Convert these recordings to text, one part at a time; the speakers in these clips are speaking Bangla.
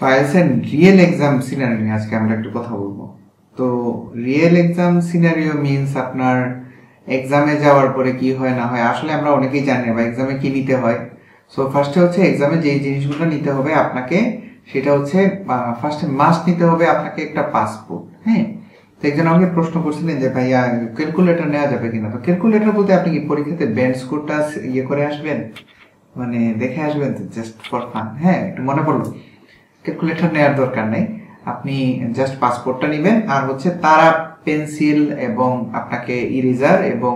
তো আইএলটিএস রিয়েল এক্সাম সিনারিও নিয়ে আজকে আমরা একটু কথা বলবো। তো রিয়েল এক্সাম সিনারিও মিনস আপনার এক্সামে যাওয়ার পরে কি হয় না হয়, আসলে আমরা অনেকেই জানি বা এক্সামে কি নিতে হয়। সো ফার্স্টে হচ্ছে এক্সামে যে জিনিসগুলো নিতে হবে আপনাকে, সেটা হচ্ছে ফার্স্টে মাস্ট নিতে হবে আপনাকে একটা পাসপোর্ট। হ্যাঁ, তো একজন আমাকে প্রশ্ন করছিলেন যে ভাইয়া ক্যালকুলেটর নেওয়া যাবে কিনা। তো ক্যালকুলেটর বলতে আপনি কি পরীক্ষাতে ব্যান্ড স্কোরটা ইয়ে করে আসবেন, মানে দেখে আসবেন জাস্ট ফর ফান? হ্যাঁ, একটু মনে পড়লো, ক্যালকুলেটর নেওয়ার দরকার নেই, আপনি জাস্ট পাসপোর্টটা নেবেন আর হচ্ছে তারা পেন্সিল এবং আপনাকে ইরেজার এবং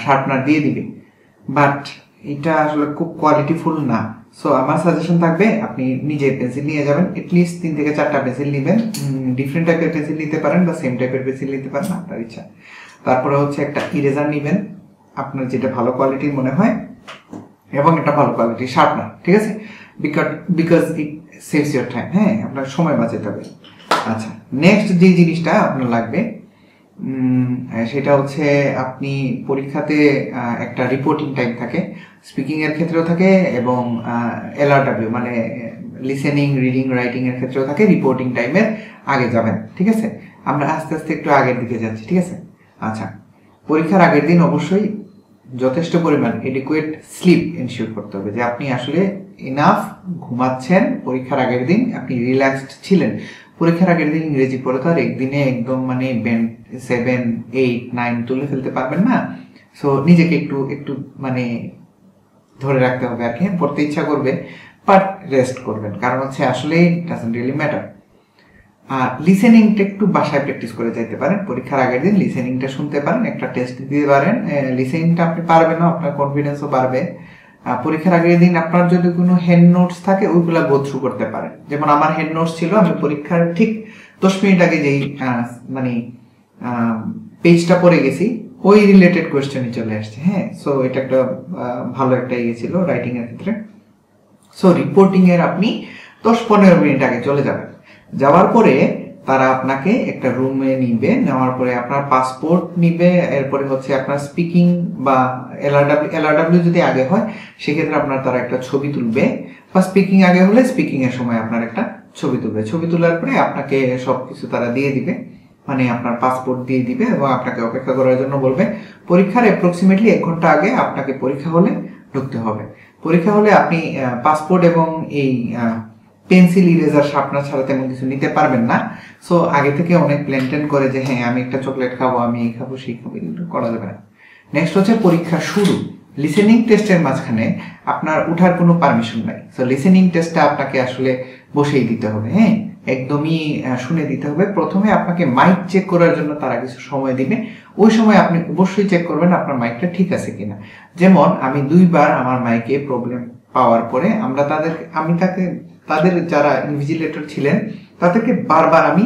শার্পনার দিয়ে দিবে। বাট এটা আসলে খুব কোয়ালিটিফুল না। সো আমার সাজেশন থাকবে আপনি নিজে পেন্সিল নিয়ে যাবেন, এটলিস্ট 3 থেকে 4টা পেন্সিল নেবেন। ডিফারেন্ট টাইপের পেন্সিল নিতে পারেন বা সেম টাইপের পেন্সিল নিতে পারেন, আপনার ইচ্ছা। তারপরে হচ্ছে একটা ইরেজার নেবেন আপনার যেটা ভালো কোয়ালিটির মনে হয়, এবং একটা ভালো কোয়ালিটির শার্পনার, ঠিক আছে? Because it saves your time. হ্যাঁ, আপনার সময় বাঁচাতে হবে। আচ্ছা, নেক্সট যে জিনিসটা আপনার লাগবে সেটা হচ্ছে আপনি পরীক্ষাতে একটা রিপোর্টিং টাইম থাকে, স্পিকিং এর ক্ষেত্রেও থাকে এবং LRW মানে লিসেনিং, রিডিং, রাইটিং এর ক্ষেত্রেও থাকে। রিপোর্টিং টাইমের আগে যাবেন, ঠিক আছে? আমরা আস্তে আস্তে একটু আগের দিকে যাচ্ছি, ঠিক আছে? আচ্ছা, পরীক্ষার আগের দিন অবশ্যই যথেষ্ট পরিমাণ এডিকুয়েট স্লিপ এনশিওর করতে হবে, যে আপনি আসলে ইনাফ ঘুমাচ্ছেন। পরীক্ষার আগের দিন আপনি রিল্যাক্সড ছিলেন। পরীক্ষার আগের দিন ইংরেজি পড়ে তো আর একদিনে একদম মানে 7, 8, 9 তুলে ফেলতে পারবেন না। সো নিজেকে একটু একটু মানে ধরে রাখতে হবে আর কি। পড়তে ইচ্ছা করবে বাট রেস্ট করবেন, কারণ হচ্ছে আসলে ডাজন্ট রিয়েলি ম্যাটার। আর লিসেনিংটা একটু বাসায় প্র্যাকটিস করে যাইতে পারেন। পরীক্ষার আগের দিন লিসেনিংটা শুনতে পারেন, একটা টেস্ট দিতে পারেন। লিসেনিংটা আপনি পারবেন না, আপনার কনফিডেন্সও বাড়বে। পরীক্ষার আগের দিন আপনার যদি কোনো হ্যান্ড নোটস থাকে ওইগুলা গো থ্রু করতে পারেন। যেমন আমার হ্যান্ড নোটস ছিল, আমি পরীক্ষার ঠিক 10 মিনিট আগে যেই মানে পেজটা পড়ে গেছি ওই রিলেটেড কোয়েশ্চেনই চলে আসছে। হ্যাঁ, সো এটা একটা ভালো একটা ইয়ে ছিল রাইটিং এর ক্ষেত্রে। সো রিপোর্টিং এর আপনি 10-15 মিনিট আগে চলে যাবেন। যাওয়ার পরে তারা আপনাকে একটা রুমে নিবে, নেওয়ার পরে আপনার পাসপোর্ট নিবে, এরপরে হচ্ছে আপনার স্পিকিং বা এলআরডব্লিউ যদি আগে হয় সেক্ষেত্রে আপনার তারা একটা ছবি তুলবে, বা স্পিকিং আগে হলে স্পিকিং এর সময় আপনার একটা ছবি তুলবে। ছবি তোলার পরে আপনাকে সবকিছু তারা দিয়ে দিবে, মানে আপনার পাসপোর্ট দিয়ে দিবে এবং আপনাকে অপেক্ষা করার জন্য বলবে। পরীক্ষার অ্যাপ্রক্সিমেটলি 1 ঘন্টা আগে আপনাকে পরীক্ষা হলে ঢুকতে হবে। পরীক্ষা হলে আপনি পাসপোর্ট এবং এই পেন্সিল, ইরেজার, শার্পনার ছাড়া তেমন কিছু নিতে পারবেন না। সো আগে থেকে অনেক প্ল্যান করে যে হ্যাঁ আমি একটা চকলেট খাবো, আমি এই খাবো, সেই খাবো, এগুলো করা যাবে না। নেক্সট হচ্ছে পরীক্ষা শুরু। লিসেনিং টেস্টের মাঝখানে আপনার উঠার কোনো পারমিশন নাই। সো লিসেনিং টেস্টটা আপনাকে আসলে বসেই দিতে হবে। হ্যাঁ, একদমই শুনে দিতে হবে। প্রথমে আপনাকে মাইক চেক করার জন্য তারা কিছু সময় দিবে, ওই সময় আপনি অবশ্যই চেক করবেন আপনার মাইকটা ঠিক আছে কিনা। যেমন আমি 2 বার আমার মাইকে প্রবলেম পাওয়ার পরে তাদের যারা ইনভিজিলেটর ছিলেন তাদেরকে বারবার আমি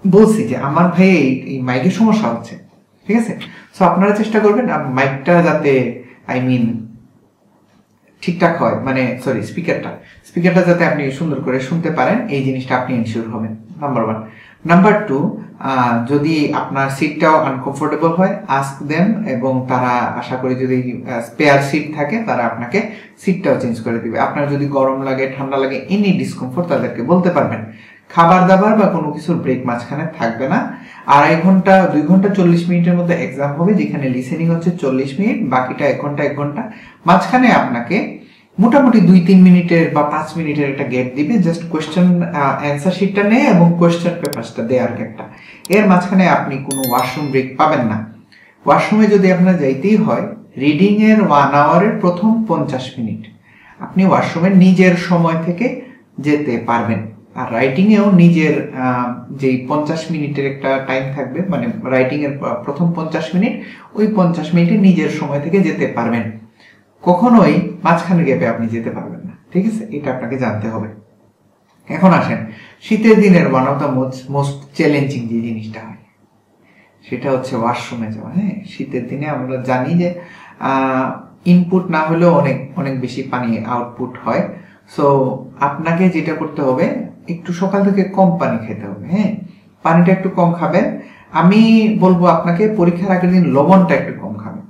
বলছি যে আমার ভাই এই মাইকের সমস্যা হচ্ছে, ঠিক আছে? সো আপনারা চেষ্টা করবেন মাইকটা যাতে ঠিকঠাক হয়, মানে সরি স্পিকারটা যাতে আপনি সুন্দর করে শুনতে পারেন, এই জিনিসটা আপনি এনশিওর হবেন, নাম্বার 1। নাম্বার 2, যদি আপনার সিটটাও আনকমফোর্টেবল হয় আস্ক দেম, এবং তারা আশা করি যদি স্পেয়ার সিট থাকে তারা আপনাকে সিটটাও চেঞ্জ করে দিবে। আপনার যদি গরম লাগে, ঠান্ডা লাগে, এনি ডিসকমফোর্ট তাদেরকে বলতে পারবেন। খাবার দাবার বা কোনো কিছুর ব্রেক মাঝখানে থাকবে না। 2.5 ঘন্টা 2 ঘন্টা 40 মিনিটের মধ্যে এক্সাম হবে, যেখানে লিসেনিং হচ্ছে 40 মিনিট, বাকিটা 1 ঘন্টা। মাঝখানে আপনাকে মোটামুটি 2-3 মিনিটের বা 5 মিনিটের একটা গ্যাপ দিবে, জাস্ট কোয়েশ্চেন অ্যান্সার শিটটা নেই এবং কোয়েশ্চেন পেপারসটা দেওয়ার একটা। এর মাঝখানে আপনি কোনো ওয়াশরুম ব্রেক পাবেন না। ওয়াশরুমে যদি আপনার যাইতেই হয়, রিডিং এর 1 আওয়ারের প্রথম 50 মিনিট আপনি ওয়াশরুমে নিজের সময় থেকে যেতে পারবেন। আর রাইটিং এও নিজের যেই 50 মিনিটের একটা টাইম থাকবে, মানে রাইটিং এর প্রথম 50 মিনিট, ওই 50 মিনিটে নিজের সময় থেকে যেতে পারবেন। কখনোই মাঝখানে গ্যাপে আপনি যেতে পারবেন না, ঠিক আছে? এটা আপনাকে জানতে হবে। এখন আসেন শীতের দিনের one of the most challenging যে জিনিসটা হয় সেটা হচ্ছে ওয়াশরুমে যাওয়া। হ্যাঁ, শীতের দিনে আমরা জানি যে ইনপুট না হলেও অনেক অনেক বেশি পানি আউটপুট হয়। সো আপনাকে যেটা করতে হবে, একটু সকাল থেকে কম পানি খেতে হবে। হ্যাঁ, পানিটা একটু কম খাবেন। আমি বলবো আপনাকে পরীক্ষার আগের দিন লবণটা একটু কম খাবেন।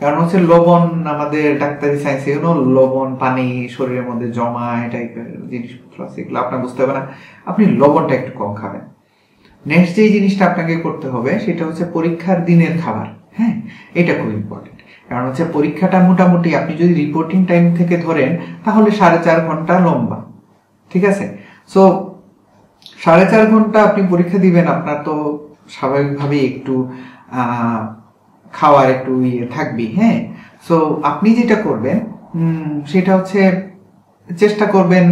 কারণ হচ্ছে লবণ আমাদের ডাক্তারি সায়েন্সে লবণ পানি শরীরের মধ্যে জমা টাইপের জিনিসপত্র আছে, এগুলো আপনার বুঝতে হবে না, আপনি লবণটা একটু কম খাবেন। নেক্সট যে জিনিসটা আপনাকে করতে হবে সেটা হচ্ছে পরীক্ষার দিনের খাবার। হ্যাঁ, এটা খুব ইম্পর্টেন্ট, কারণ হচ্ছে পরীক্ষাটা মোটামুটি আপনি যদি রিপোর্টিং টাইম থেকে ধরেন তাহলে 4.5 ঘন্টা লম্বা, ঠিক আছে। সো 4.5 ঘন্টা আপনি পরীক্ষা দিবেন, আপনার তো স্বাভাবিকভাবেই একটু খাওয়ার একটু ইয়ে থাকবে। হ্যাঁ, সো আপনি যেটা করবেন সেটা হচ্ছে চেষ্টা করবেন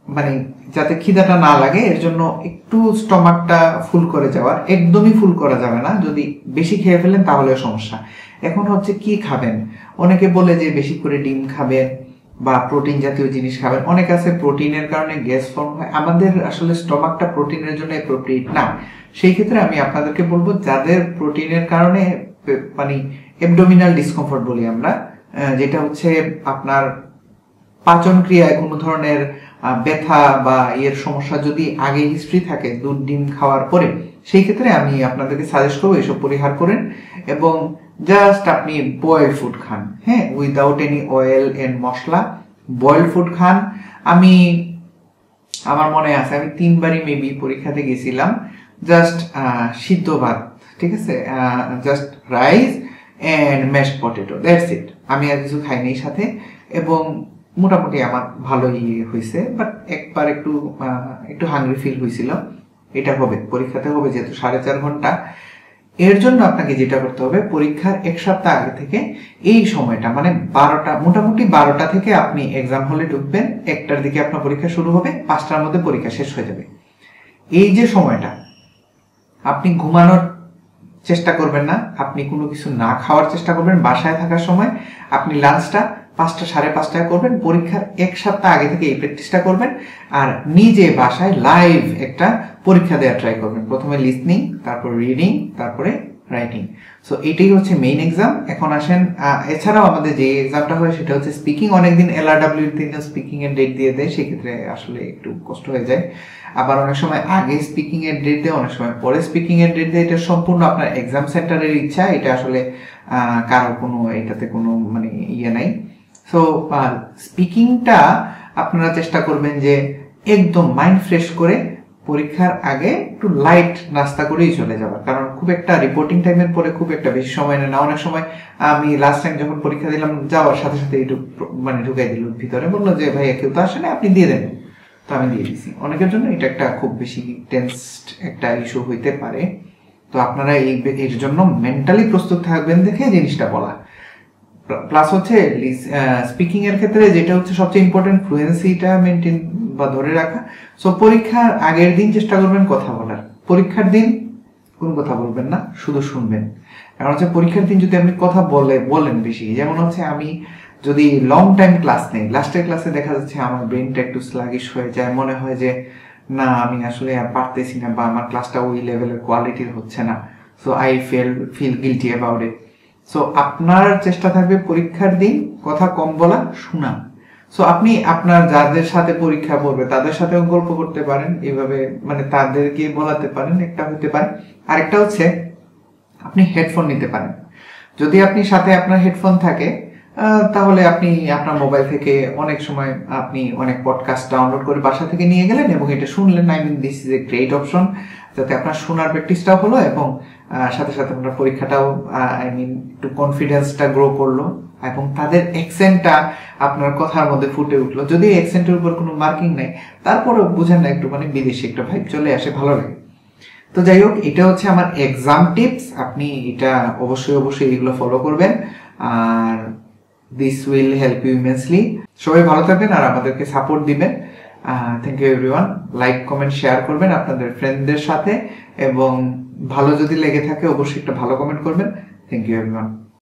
মানে যাতে খিদাটা না লাগে, এর জন্য একটু স্টমাকটা ফুল করে যাওয়ার। একদমই ফুল করা যাবে না, যদি বেশি খেয়ে ফেলেন তাহলে সমস্যা। এখন হচ্ছে কি খাবেন, অনেকে বলে যে বেশি করে ডিম খাবেন বা প্রোটিন জাতীয় জিনিস খাবেন। অনেক আছে প্রোটিনের কারণে গ্যাস ফর্ম হয়, আমাদের আসলে স্টমাকটা প্রোটিনের জন্য অ্যাপ্রোপ্রিয়েট না। সেই ক্ষেত্রে আমি আপনাদেরকে বলবো যাদের প্রোটিনের কারণে মানে অ্যাবডোমিনাল ডিসকমফোর্ট বলি আমরা, যেটা হচ্ছে আপনার পাচন ক্রিয়ায় কোনো ধরনের ব্যথা বা এর সমস্যা যদি আগে হিস্ট্রি থাকে দুধ ডিম খাওয়ার পরে, সেই ক্ষেত্রে আমি আপনাদেরকে সাজেস্ট করবো এসব পরিহার করেন এবং জাস্ট আপনি বয়েল ফুড খান। হ্যাঁ, উইদাউট এনি অয়েল এন্ড মশলা বয়েল ফুড খান। আমার মনে আছে আমি 3বারই মেবি পরীক্ষাতে গেছিলাম, জাস্ট সিদ্ধ ভাত, ঠিক আছে, just rice and mashed potato, that's it. আমি আর কিছু খাইনি সাথে, এবং মোটামুটি আমার ভালোই হয়েছে। বাট একবার একটু হাংরি ফিল হয়েছিল। এটা হবে পরীক্ষাতে হবে যেহেতু 4.5 ঘন্টা। এর জন্য আপনাকে যেটা করতে হবে, পরীক্ষার 1 সপ্তাহ আগে থেকে এই সময়টা মানে 12টা, মোটামুটি 12টা থেকে আপনি এক্সাম হলে ঢুকবেন, 1টার দিকে আপনার পরীক্ষা শুরু হবে, 5টার মধ্যে পরীক্ষা শেষ হয়ে যাবে। এই যে সময়টা আপনি ঘুমানোর চেষ্টা করবেন না, আপনি কোনো কিছু না খাওয়ার চেষ্টা করবেন। বাসায় থাকার সময় আপনি লাঞ্চটা 5টা 5:30টায় করবেন। পরীক্ষার 1 সপ্তাহ আগে থেকে এই প্র্যাকটিসটা করবেন, আর নিজে বাসায় লাইভ একটা পরীক্ষা দেওয়ার ট্রাই করবেন। প্রথমে লিসনিং, তারপর রিডিং, তারপরে রাইটিং। সো এটাই হচ্ছে মেইন এক্সাম। এখন আসেন, এছাড়াও আমাদের যে এক্সামটা হয় সেটা হচ্ছে স্পিকিং। অনেকদিন LRW স্পিকিং এর ডেট দিয়ে দেয়, সেক্ষেত্রে আসলে একটু কষ্ট হয়ে যায়। আবার অনেক সময় আগে স্পিকিং এর ডেট দেয়, অনেক সময় পরে স্পিকিং এর ডেট দেয়। এটা সম্পূর্ণ আপনার এক্সাম সেন্টারের ইচ্ছা, এটা আসলে কারো কোনো এটাতে কোনো মানে ইয়ে নাই। সো স্পিকিংটা আপনারা চেষ্টা করবেন যে একদম মাইন্ড ফ্রেশ করে পরীক্ষার আগে একটু লাইট নাস্তা করেই চলে যাবার, কারণ খুব একটা রিপোর্টিং টাইমের পরে খুব একটা বেশি সময় নেয় না। অনেক সময় আমি লাস্ট টাইম যখন পরীক্ষা দিলাম, যাওয়ার সাথে সাথে একটু মানে ঢুকাই দিল ভিতরে, বললো যে ভাই কেউ তো আসে না, আপনি দিয়ে দেন। তো আমি দিয়ে দিছি। অনেকের জন্য এটা একটা খুব বেশি টেন্সড একটা ইস্যু হইতে পারে। তো আপনারা এর জন্য মেন্টালি প্রস্তুত থাকবেন দেখে জিনিসটা বলা। প্লাস হচ্ছে স্পিকিং এর ক্ষেত্রে যেটা হচ্ছে সবচেয়ে ইম্পর্টেন্ট, ফ্লুয়েন্সিটা মেনটেন বা ধরে রাখা। সো পরীক্ষার আগের দিন চেষ্টা করবেন কথা বলার। পরীক্ষার দিন কোন কথা বলবেন না, শুধু শুনবেন। কারণ হচ্ছে পরীক্ষার দিন যদি আপনি কথা বলেন বেশি, যেমন হচ্ছে আমি যদি লং টাইম ক্লাস নেই, লাস্টের ক্লাসে দেখা যাচ্ছে আমার ব্রেনটা একটু স্লাগিশ হয়ে যায়, মনে হয় যে না আমি আসলে আর পারতেছি না, বা আমার ক্লাসটা ওই লেভেলের কোয়ালিটির হচ্ছে না। So I feel guilty about it. So আপনার চেষ্টা থাকবে পরীক্ষার দিন কথা কম বলা, শোনা। সো আপনি আপনার যাদের সাথে পরীক্ষা পড়বে তাদের সাথেও গল্প করতে পারেন, এইভাবে মানে তাদেরকে বলাতে পারেন, একটা হতে পারে। আরেকটা হচ্ছে আপনি হেডফোন নিতে পারেন। যদি আপনি সাথে আপনার হেডফোন থাকে তাহলে আপনি আপনার মোবাইল থেকে অনেক সময় আপনি অনেক পডকাস্ট ডাউনলোড করে বাসা থেকে নিয়ে গেলেন এবং এটা শুনলেন। I mean this is a great option, যাতে আপনার শোনার প্র্যাকটিসটাও হলো এবং সাথে সাথে আপনার পরীক্ষাটাও আই মিন একটু কনফিডেন্সটা গ্রো করলো এবং তাদের অ্যাকসেন্টটা আপনার কথার মধ্যে ফুটে উঠলো। যদি অ্যাকসেন্টের উপর কোনো মার্কিং নেই, তারপরেও বুঝেন না একটু মানে বিদেশি একটা ভাইব চলে আসে, ভালো লাগে। তো যাই হোক, এটা হচ্ছে আমার এক্সাম টিপস। আপনি এটা অবশ্যই এগুলো ফলো করবেন, আর this will help you immensely. সবাই ভালো থাকবেন আর আমাদেরকে সাপোর্ট দিবেন। Thank you everyone. Like comment share করবেন আপনাদের ফ্রেন্ডদের সাথে, এবং ভালো যদি লেগে থাকে অবশ্যই একটা ভালো কমেন্ট করবেন। Thank you everyone.